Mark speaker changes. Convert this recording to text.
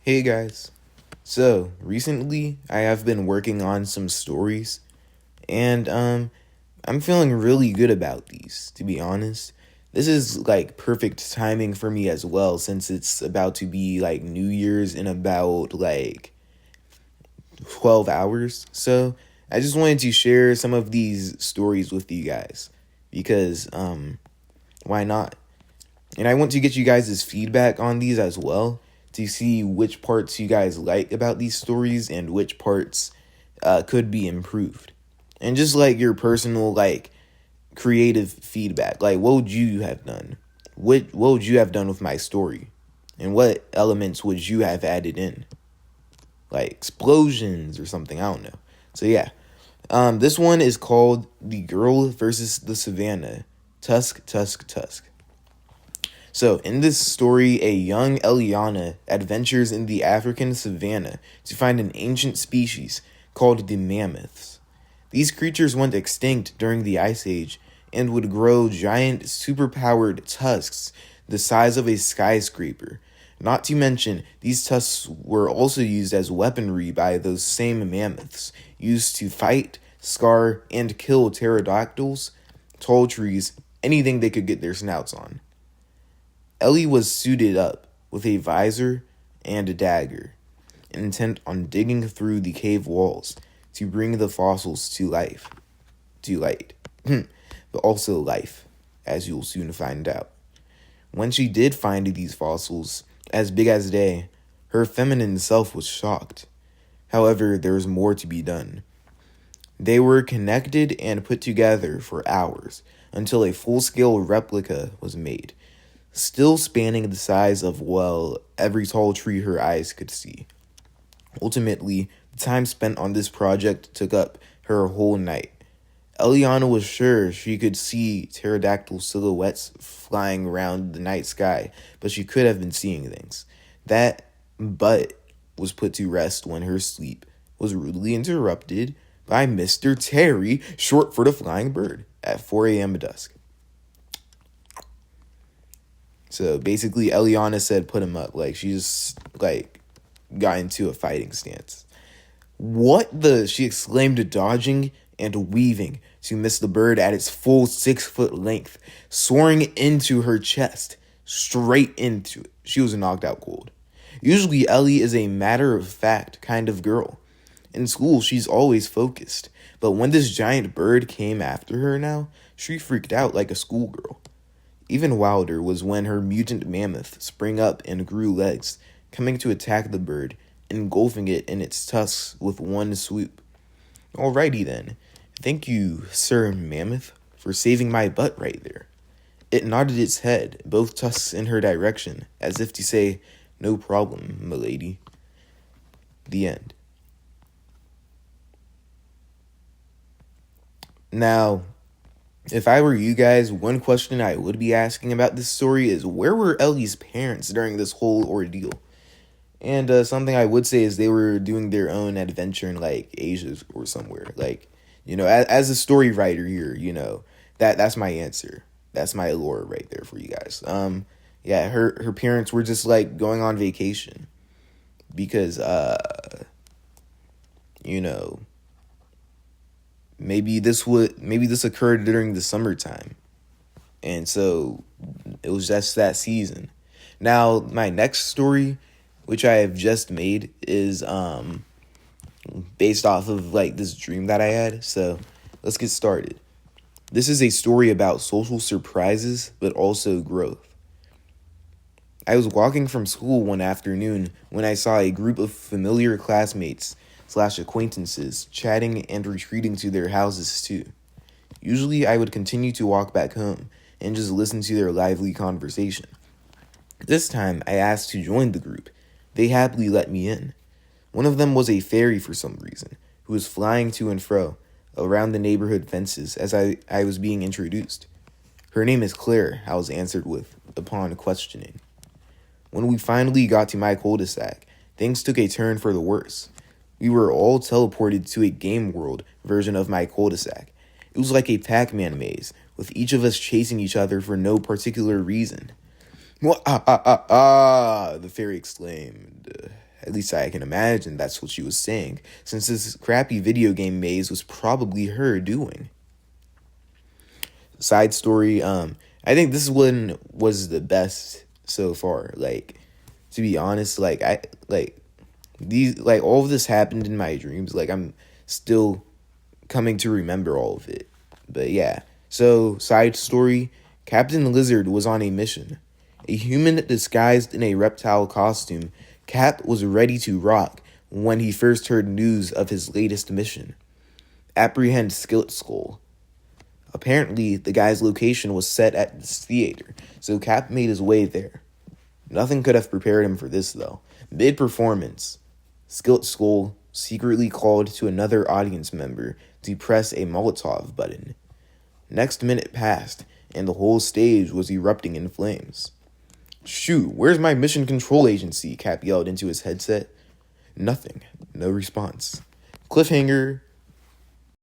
Speaker 1: Hey guys. So, recently I have been working on some stories and I'm feeling really good about these, to be honest. This is like perfect timing for me as well since it's about to be like New Year's in about like 12 hours. So, I just wanted to share some of these stories with you guys because why not? And I want to get you guys' feedback on these as well to see which parts you guys like about these stories and which parts could be improved. And just like your personal, like, creative feedback. Like, what would you have done? What would you have done with my story? And what elements would you have added in? Like explosions or something, I don't know. So, yeah. This one is called The Girl versus the Savannah. Tusk, Tusk, Tusk. So, in this story, a young Eliana adventures in the African savanna to find an ancient species called the mammoths. These creatures went extinct during the Ice Age and would grow giant, superpowered tusks the size of a skyscraper. Not to mention, these tusks were also used as weaponry by those same mammoths, used to fight, scar, and kill pterodactyls, tall trees, anything they could get their snouts on. Ellie was suited up with a visor and a dagger, intent on digging through the cave walls to bring the fossils to life. To light. But also life, as you'll soon find out. When she did find these fossils, as big as day, her feminine self was shocked. However, there was more to be done. They were connected and put together for hours until a full-scale replica was made, still spanning the size of, well, every tall tree her eyes could see. Ultimately, the time spent on this project took up her whole night. Eliana was sure she could see pterodactyl silhouettes flying around the night sky, but she could have been seeing things. That but was put to rest when her sleep was rudely interrupted by Mr. Terry, short for the flying bird, at 4 a.m. dusk. So basically, Eliana said put him up. Like, she just, like, got into a fighting stance. What the? She exclaimed, dodging and weaving to miss the bird at its full 6-foot length, soaring into her chest, straight into it. She was knocked out cold. Usually, Ellie is a matter-of-fact kind of girl. In school, she's always focused. But when this giant bird came after her now, she freaked out like a schoolgirl. Even wilder was when her mutant mammoth sprang up and grew legs, coming to attack the bird, engulfing it in its tusks with one swoop. Alrighty then. Thank you, Sir Mammoth, for saving my butt right there. It nodded its head, both tusks in her direction, as if to say, no problem, milady. The end. Now, if I were you guys, one question I would be asking about this story is, where were Ellie's parents during this whole ordeal? And something I would say is they were doing their own adventure in, like, Asia or somewhere. Like, as a story writer here, that's my answer. That's my lore right there for you guys. Yeah, her parents were just, like, going on vacation. Because, maybe this occurred during the summertime. And so it was just that season. Now, my next story, which I have just made, is based off of, like, this dream that I had. So let's get started. This is a story about social surprises, but also growth. I was walking from school one afternoon when I saw a group of familiar classmates/acquaintances chatting and retreating to their houses too. Usually I would continue to walk back home and just listen to their lively conversation. This time I asked to join the group. They happily let me in. One of them was a fairy for some reason, who was flying to and fro around the neighborhood fences as I was being introduced. Her name is Claire, I was answered with upon questioning. When we finally got to my cul-de-sac, things took a turn for the worse. We were all teleported to a game world version of my cul-de-sac. It was like a Pac-Man maze, with each of us chasing each other for no particular reason. The fairy exclaimed, At least I can imagine that's what she was saying, since this crappy video game maze was probably her doing. Side story, I think this one was the best so far. Like, to be honest, all of this happened in my dreams. Like, I'm still coming to remember all of it. But yeah. So, side story, Captain Lizard was on a mission. A human disguised in a reptile costume, Cap was ready to rock when he first heard news of his latest mission. Apprehend Skillet Skull. Apparently, the guy's location was set at this theater, so Cap made his way there. Nothing could have prepared him for this, though. Mid-performance, Skillet Skull secretly called to another audience member to press a Molotov button. Next minute passed, and the whole stage was erupting in flames. "Shoot, where's my mission control agency?" Cap yelled into his headset. Nothing. No response. Cliffhanger.